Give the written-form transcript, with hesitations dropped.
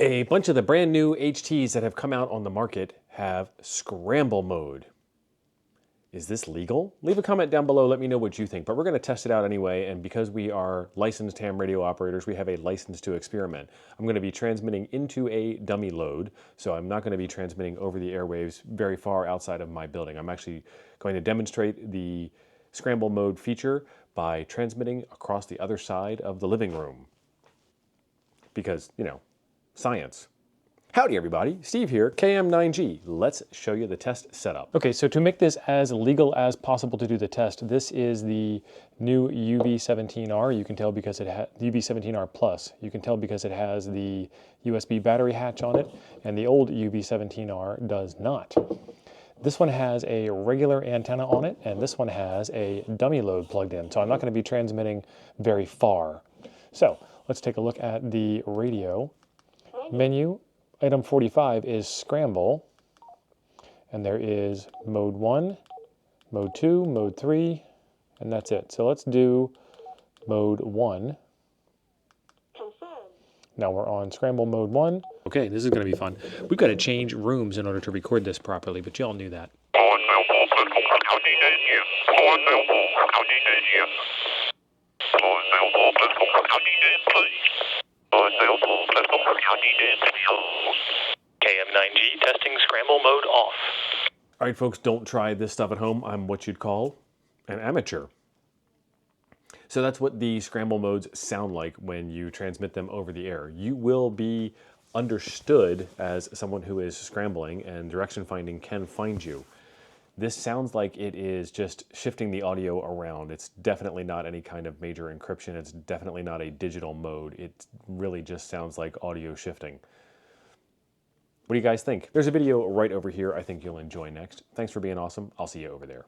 A bunch of the brand new HTs that have come out on the market have scramble mode. Is this legal? Leave a comment down below, let me know what you think, but we're gonna test it out anyway, and because we are licensed ham radio operators, we have a license to experiment. I'm gonna be transmitting into a dummy load, so I'm not gonna be transmitting over the airwaves very far outside of my building. I'm actually going to demonstrate the scramble mode feature by transmitting across the other side of the living room. Because, you know, science. Howdy everybody, Steve here, KM9G. Let's show you the test setup. Okay, so to make this as legal as possible to do the test, this is the new UV17R. You can tell because it has UV17R Plus. You can tell because it has the USB battery hatch on it, and the old UV17R does not. This one has a regular antenna on it, and this one has a dummy load plugged in, so I'm not going to be transmitting very far. So let's take a look at the radio menu. Item 45 is scramble, and there is mode 1, mode 2, mode 3, and that's it. So let's do mode 1. Now we're on scramble mode 1. Okay, this is going to be fun. We've got to change rooms in order to record this properly, but y'all knew that. KM9G testing scramble mode off. All right, folks, don't try this stuff at home. I'm what you'd call an amateur. So that's what the scramble modes sound like when you transmit them over the air. You will be understood as someone who is scrambling, and direction finding can find you. This sounds like it is just shifting the audio around. It's definitely not any kind of major encryption. It's definitely not a digital mode. It really just sounds like audio shifting. What do you guys think? There's a video right over here I think you'll enjoy next. Thanks for being awesome. I'll see you over there.